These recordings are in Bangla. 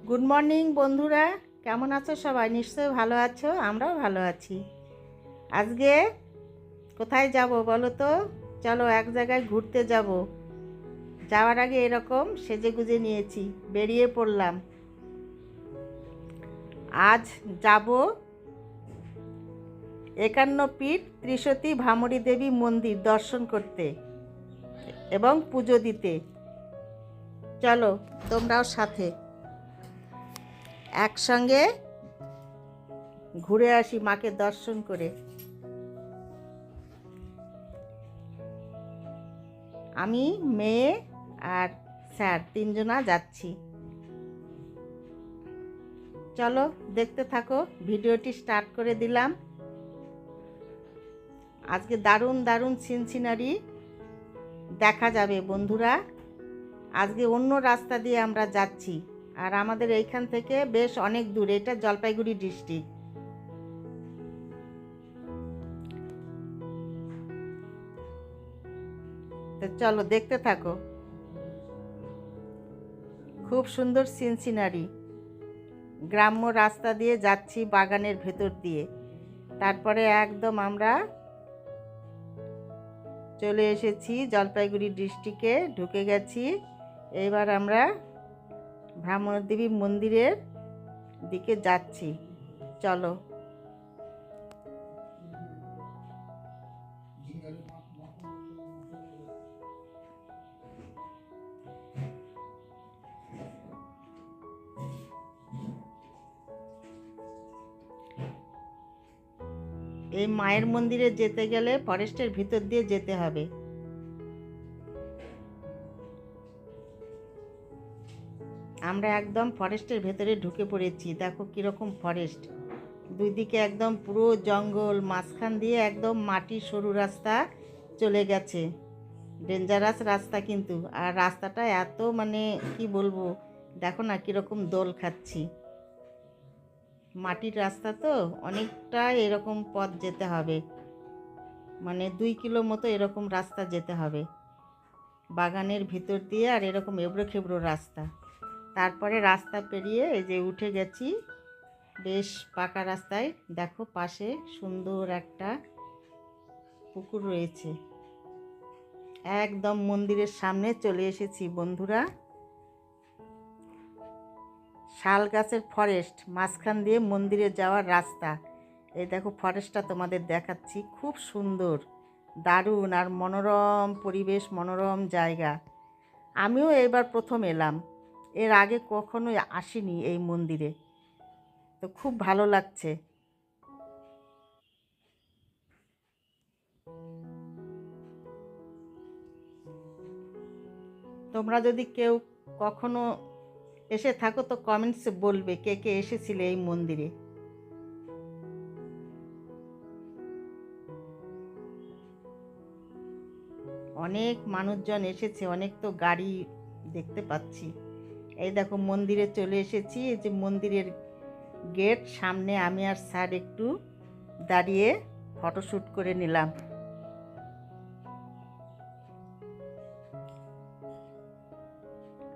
গুড মর্নিং বন্ধুরা, কেমন আছো সবাই? নিশ্চয়ই ভালো আছো, আমরাও ভালো আছি। আজকে কোথায় যাব বলো তো? চলো এক জায়গায় ঘুরতে যাব। যাওয়ার আগে এরকম সেজে গুজে নিয়েছি, বেরিয়ে পড়লাম। আজ যাব 51 পীঠ ত্রিশতী ভামরী দেবী মন্দির দর্শন করতে এবং পুজো দিতে। চলো তোমরাও সাথে একসঙ্গে ঘুরে আসি মাকে দর্শন করে। আমি, মেয়ে আর স্যার তিনজনা যাচ্ছি। চলো দেখতে থাকো, ভিডিওটি স্টার্ট করে দিলাম। আজকে দারুণ দারুণ সিনসিনারি দেখা যাবে বন্ধুরা। আজকে অন্য রাস্তা দিয়ে আমরা যাচ্ছি, আর আমাদের এইখান থেকে বেশ অনেক দূর। এটা জলপাইগুড়ি ডিস্ট্রিক্ট। তো চলো দেখতে থাকো। খুব সুন্দর সিনসিনারি, গ্রাম্য রাস্তা দিয়ে যাচ্ছি, বাগানের ভেতর দিয়ে। তারপরে একদম আমরা চলে এসেছি জলপাইগুড়ি ডিস্ট্রিক্টে, ঢুকে গেছি। এবার আমরা ভ্রামরদেবী মন্দিরের দিকে যাচ্ছি। চলো। এই মায়ের মন্দিরে যেতে গেলে ফরেস্টের ভিতর দিয়ে যেতে হবে। আমরা একদম ফরেস্টের ভেতরে ঢুকে পড়েছি। দেখো কীরকম ফরেস্ট, দুই দিকে একদম পুরো জঙ্গল, মাঝখান দিয়ে একদম মাটির সরু রাস্তা চলে গেছে। ডেঞ্জারাস রাস্তা কিন্তু, আর রাস্তাটা এত মানে কি বলবো, দেখো না কীরকম দোল খাচ্ছি। মাটির রাস্তা তো অনেকটা এরকম পথ যেতে হবে, মানে 2 কিলো মতো এরকম রাস্তা যেতে হবে বাগানের ভিতর দিয়ে, আর এরকম এবড়ো খেবড়ো রাস্তা। তারপরে রাস্তা পেরিয়ে এই যে উঠে গেছি বেশ পাকা রাস্তায়। দেখো পাশে সুন্দর একটা পুকুর রয়েছে। একদম মন্দিরের সামনে চলে এসেছি বন্ধুরা। শাল গাছের ফরেস্ট, মাঝখান দিয়ে মন্দিরে যাওয়ার রাস্তা। এই দেখো ফরেস্টটা তোমাদের দেখাচ্ছি, খুব সুন্দর, দারুণ আর মনোরম পরিবেশ, মনোরম জায়গা। আমিও এবার প্রথম এলাম, এর আগে কখনোই আসিনি এই মন্দিরে, তো খুব ভালো লাগছে। তোমরা যদি কেউ কখনো এসে থাকো তো কমেন্টসে বলবে কে কে এসেছিলে এই মন্দিরে। অনেক মানুষজন এসেছে, অনেক তো গাড়ি দেখতে পাচ্ছি। এই দেখো মন্দিরে চলে এসেছি। এই যে মন্দিরের গেট সামনে আমি আর স্যার একটু দাঁড়িয়ে ফটোশ্যুট করে নিলাম।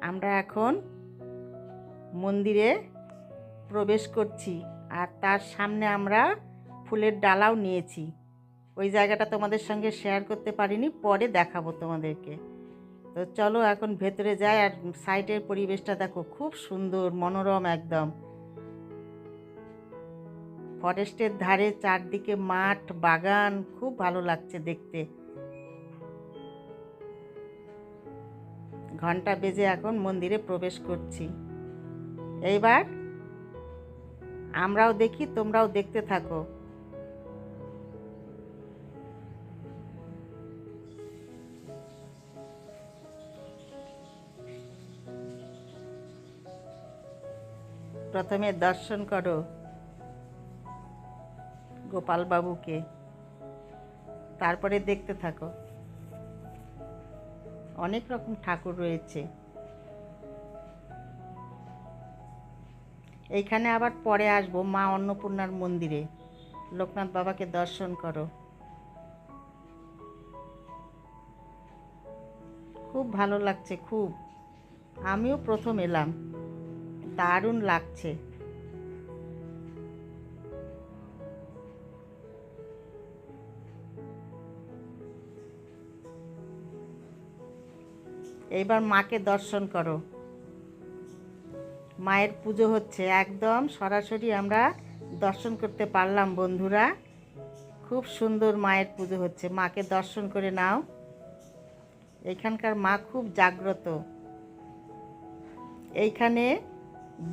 আমরা এখন মন্দিরে প্রবেশ করছি, আর তার সামনে আমরা ফুলের ডালাও নিয়েছি। ওই জায়গাটা তোমাদের সঙ্গে শেয়ার করতে পারিনি, পরে দেখাবো তোমাদেরকে। তো চলো এখন ভেতরে যাই। আর সাইডের পরিবেশটা দেখো, খুব সুন্দর মনোরম একদম। ফরেস্টের ধারে চারদিকে মাঠ, বাগান, খুব ভালো লাগছে দেখতে। ঘন্টা বেজে এখন মন্দিরে প্রবেশ করছি। এইবার আমরাও দেখি, তোমরাও দেখতে থাকো। প্রথমে দর্শন করো গোপাল বাবুকে, তারপরে দেখতে থাকো। অনেক রকম ঠাকুর রয়েছে এইখানে। আবার পরে আসবো মা অন্নপূর্ণার মন্দিরে, লোকনাথ বাবাকে দর্শন করো। খুব ভালো লাগছে, খুব। আমিও প্রথম এলাম। দারুণ লাগছে। এইবার মাকে দর্শন করো। মায়ের পুজো হচ্ছে, একদম সরাসরি আমরা দর্শন করতে পারলাম বন্ধুরা। খুব সুন্দর মায়ের পুজো হচ্ছে, মাকে দর্শন করে নাও। এখানকার মা খুব জাগ্রত। এইখানে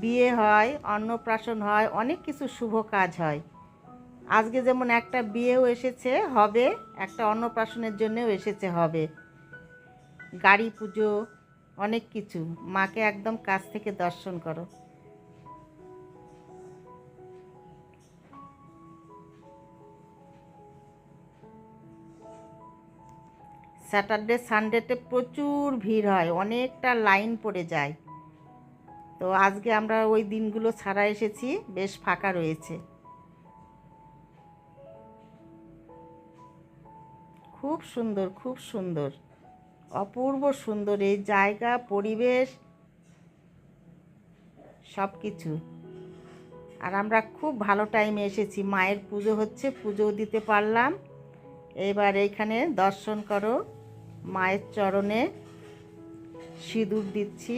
বিয়ে হয়, অন্নপ্রাশন হয়, অনেক কিছু শুভ কাজ হয়। আজকে যেমন একটা বিয়েও এসেছে, হবে একটা অন্নপ্রাশনের জন্যও এসেছে, হবে গাড়ি পুজো, অনেক কিছু। মাকে একদম কাছ থেকে দর্শন করো। স্যাটারডে সানডেতে প্রচুর ভিড় হয়, অনেকটা লাইন পড়ে যায়। তো আজকে আমরা ওই দিনগুলো ছাড়া এসেছি, বেশ ফাঁকা রয়েছে। খুব সুন্দর, খুব সুন্দর, অপূর্ব সুন্দর এই জায়গা, পরিবেশ, সব কিছু। আর আমরা খুব ভালো টাইমে এসেছি, মায়ের পুজো হচ্ছে, পুজোও দিতে পারলাম। এবার এইখানে দর্শন করো, মায়ের চরণে সিঁদুর দিচ্ছি।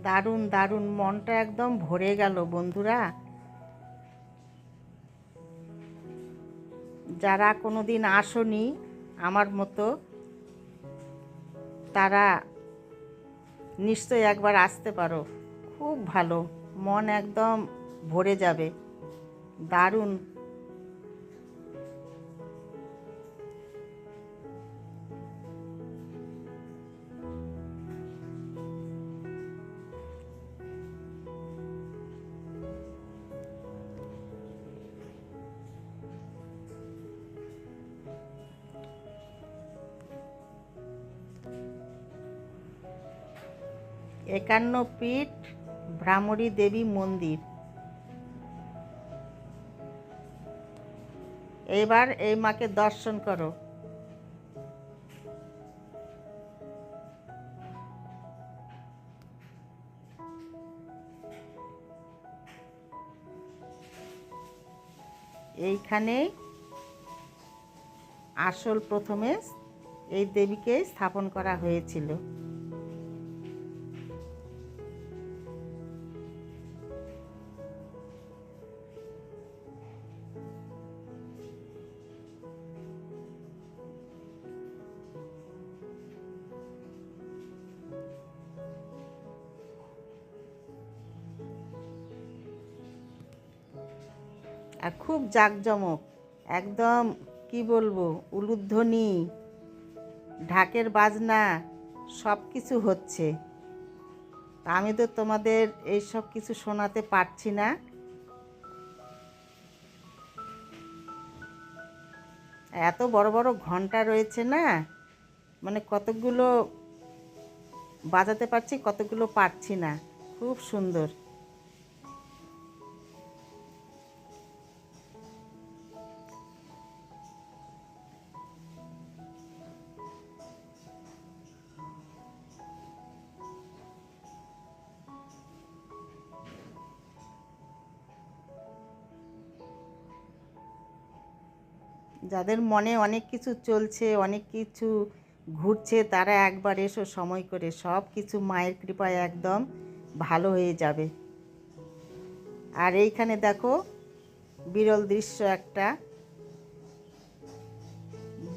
দারুণ দারুণ, মনটা একদম ভরে গেল বন্ধুরা। যারা কোনোদিন আসনি আমার মতো, তারা নিশ্চয়ই একবার আসতে পারো। খুব ভালো, মন একদম ভরে যাবে। দারুণ। একান্ন পীঠ ভ্রামরী দেবী মন্দির। এবার এই মাকে দর্শন করো। এইখানেই আসল প্রথমে এই দেবীকে স্থাপন করা হয়েছিল। আর খুব জাঁকজমক, একদম কি বলবো, উলুধ্বনি, ঢাকের বাজনা, সব কিছু হচ্ছে। তা আমি তো তোমাদের এই সব কিছু শোনাতে পারছি না। এত বড় বড় ঘন্টা রয়েছে না, মানে কতগুলো বাজাতে পারছি, কতগুলো পারছি না। খুব সুন্দর। যাদের মনে অনেক কিছু চলছে, অনেক কিছু ঘুরছে, তারা একবার এসো সময় করে, সব কিছু মায়ের কৃপায় একদম ভালো হয়ে যাবে। আর এইখানে দেখো বিরল দৃশ্য একটা,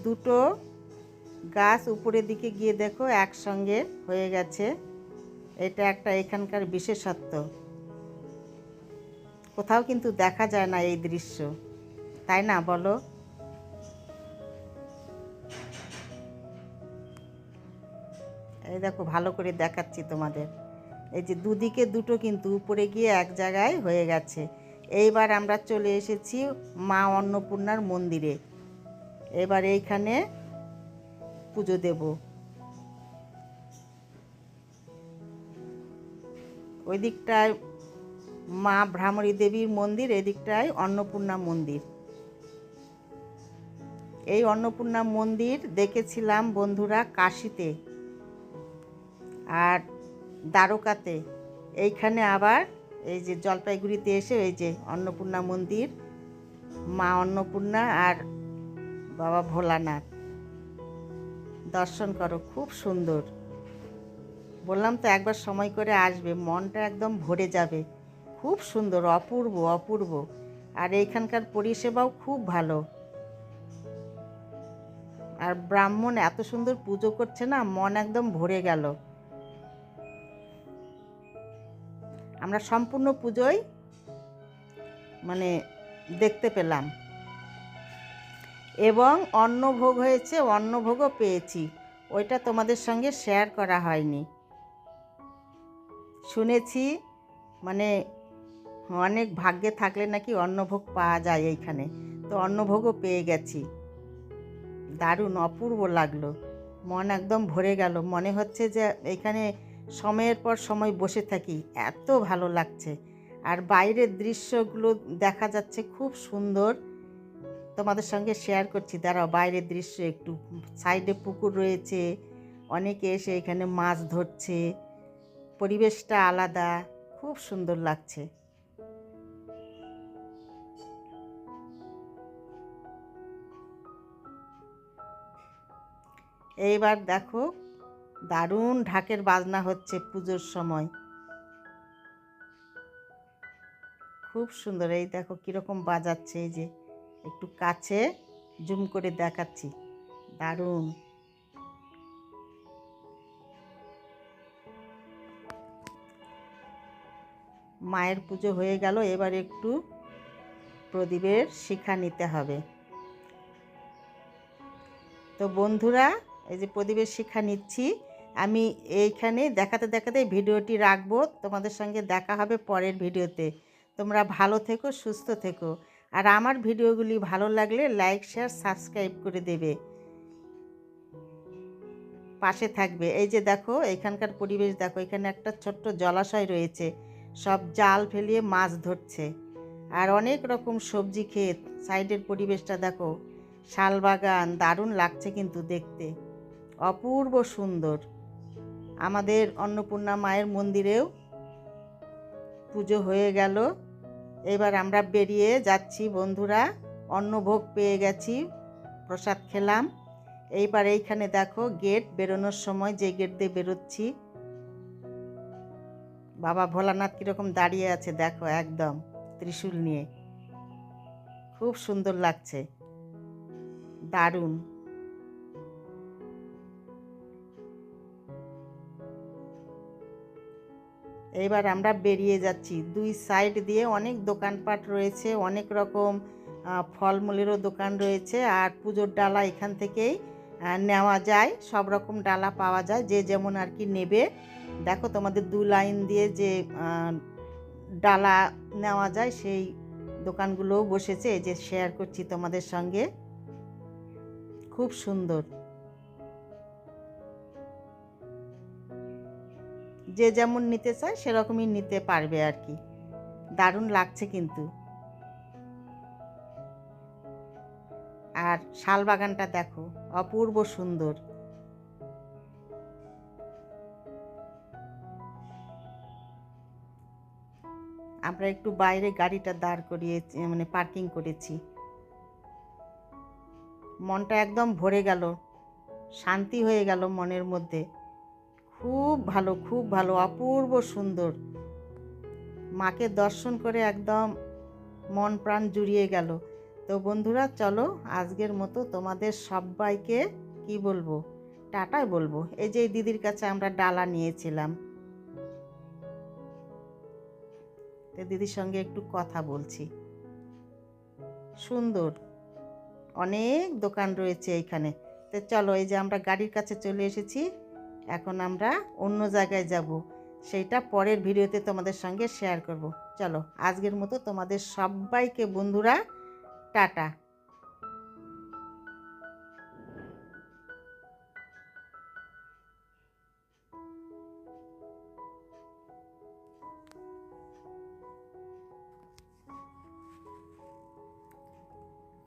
দুটো গাছ উপরের দিকে গিয়ে দেখো একসঙ্গে হয়ে গেছে। এটা একটা এখানকার বিশেষত্ব, কোথাও কিন্তু দেখা যায় না এই দৃশ্য, তাই না বলো? এই দেখো ভালো করে দেখাচ্ছি তোমাদের, এই যে দুদিকে দুটো কিন্তু উপরে গিয়ে এক জায়গায় হয়ে গেছে। এইবার আমরা চলে এসেছি মা অন্নপূর্ণার মন্দিরে। এবার এইখানে পুজো দেব। ওই দিকটায় মা ভ্রামরী দেবীর মন্দির, এদিকটায় অন্নপূর্ণা মন্দির। এই অন্নপূর্ণা মন্দির দেখেছিলাম বন্ধুরা কাশীতে আর দ্বারকাতে। এইখানে আবার এই যে জলপাইগুড়িতে এসে এই যে অন্নপূর্ণা মন্দির, মা অন্নপূর্ণা আর বাবা ভোলানাথ দর্শন করো, খুব সুন্দর। বললাম তো একবার সময় করে আসবে, মনটা একদম ভরে যাবে। খুব সুন্দর, অপূর্ব অপূর্ব। আর এইখানকার পরিষেবাও খুব ভালো। আর ব্রাহ্মণ এত সুন্দর পুজো করছে না, মন একদম ভরে গেল। আমরা সম্পূর্ণ পুজোই মানে দেখতে পেলাম। এবং অন্নভোগ হয়েছে, অন্নভোগও পেয়েছি, ওইটা তোমাদের সঙ্গে শেয়ার করা হয়নি। শুনেছি মানে অনেক ভাগ্যে থাকলে নাকি অন্নভোগ পাওয়া যায় এইখানে, তো অন্নভোগও পেয়ে গেছি। দারুণ অপূর্ব লাগলো, মন একদম ভরে গেল। মনে হচ্ছে যে এখানে সময়ের পর সময় বসে থাকি, এত ভালো লাগছে। আর বাইরের দৃশ্যগুলো দেখা যাচ্ছে খুব সুন্দর, তোমাদের সঙ্গে শেয়ার করছি। দাঁড়াও, বাইরের দৃশ্য একটু। সাইডে পুকুর রয়েছে, অনেকে এসে এখানে মাছ ধরছে, পরিবেশটা আলাদা, খুব সুন্দর লাগছে। এইবার দেখো দারুণ ঢাকের বাজনা হচ্ছে পুজোর সময়, খুব সুন্দর। এই দেখো কীরকম বাজাচ্ছে, এই যে একটু কাছে জুম করে দেখাচ্ছি, দারুণ। মায়ের পুজো হয়ে গেল, এবার একটু প্রদীপের শিখা নিতে হবে। তো বন্ধুরা, এই যে প্রদীপের শিখা নিচ্ছি আমি। এইখানে দেখাতে দেখাতে ভিডিওটি রাখবো, তোমাদের সঙ্গে দেখা হবে পরের ভিডিওতে। তোমরা ভালো থেকো, সুস্থ থেকো। আর আমার ভিডিওগুলি ভালো লাগলে লাইক, শেয়ার, সাবস্ক্রাইব করে দেবে, পাশে থাকবে। এই যে দেখো এখানকার পরিবেশ দেখো, এখানে একটা ছোট্ট জলাশয় রয়েছে, সব জাল ফেলিয়ে মাছ ধরছে। আর অনেক রকম সবজি ক্ষেত, সাইডের পরিবেশটা দেখো, শালবাগান, দারুণ লাগছে কিন্তু দেখতে, অপূর্ব সুন্দর। আমাদের অন্নপূর্ণা মায়ের মন্দিরেও পুজো হয়ে গেল। এবার আমরা বেরিয়ে যাচ্ছি বন্ধুরা, অন্নভোগ পেয়ে গেছি, প্রসাদ খেলাম। এইবার এইখানে দেখো গেট, বেরোনোর সময় যে গেট দিয়ে বেরোচ্ছি, বাবা ভোলানাথ কীরকম দাঁড়িয়ে আছে দেখো, একদম ত্রিশূল নিয়ে, খুব সুন্দর লাগছে, দারুণ। এইবার আমরা বেরিয়ে যাচ্ছি। দুই সাইড দিয়ে অনেক দোকানপাট রয়েছে, অনেক রকম ফলমূলেরও দোকান রয়েছে। আর পুজোর ডালা এখান থেকেই নেওয়া যায়, সব রকম ডালা পাওয়া যায়, যে যেমন আর কি নেবে। দেখো তোমাদের দু লাইন দিয়ে যে ডালা নেওয়া যায় সেই দোকানগুলোও বসেছে, এই যে শেয়ার করছি তোমাদের সঙ্গে, খুব সুন্দর। যে যেমন নিতে চায় সেরকমই নিতে পারবে আর কি, দারুণ লাগছে কিন্তু। আর শালবাগানটা দেখো, অপূর্ব সুন্দর। আমরা একটু বাইরে গাড়িটা দাঁড় করিয়ে মানে পার্কিং করেছি। মনটা একদম ভরে গেল, শান্তি হয়ে গেল মনের মধ্যে, খুব ভালো, খুব ভালো, অপূর্ব সুন্দর। মাকে দর্শন করে একদম মন প্রাণ জুড়িয়ে গেল। তো বন্ধুরা চলো, আজকের মতো তোমাদের সবাইকে কি বলবো, টাটাই বলবো। এই যে দিদির কাছে আমরা ডালা নিয়েছিলাম, তো দিদির সঙ্গে একটু কথা বলছি। সুন্দর অনেক দোকান রয়েছে এইখানে। তো চলো, এই যে আমরা গাড়ির কাছে চলে এসেছি, এখন আমরা অন্য জায়গায় যাব, সেইটা পরের ভিডিওতে তোমাদের সঙ্গে শেয়ার করব। চলো আজকের মতো তোমাদের সবাইকে বন্ধুরা টাটা।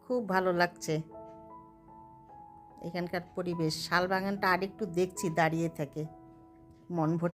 খুব ভালো লাগছে এখানকার পরিবেশ। শালবাগানটা আরেকটু দেখছি দাঁড়িয়ে থেকে, মন ভরে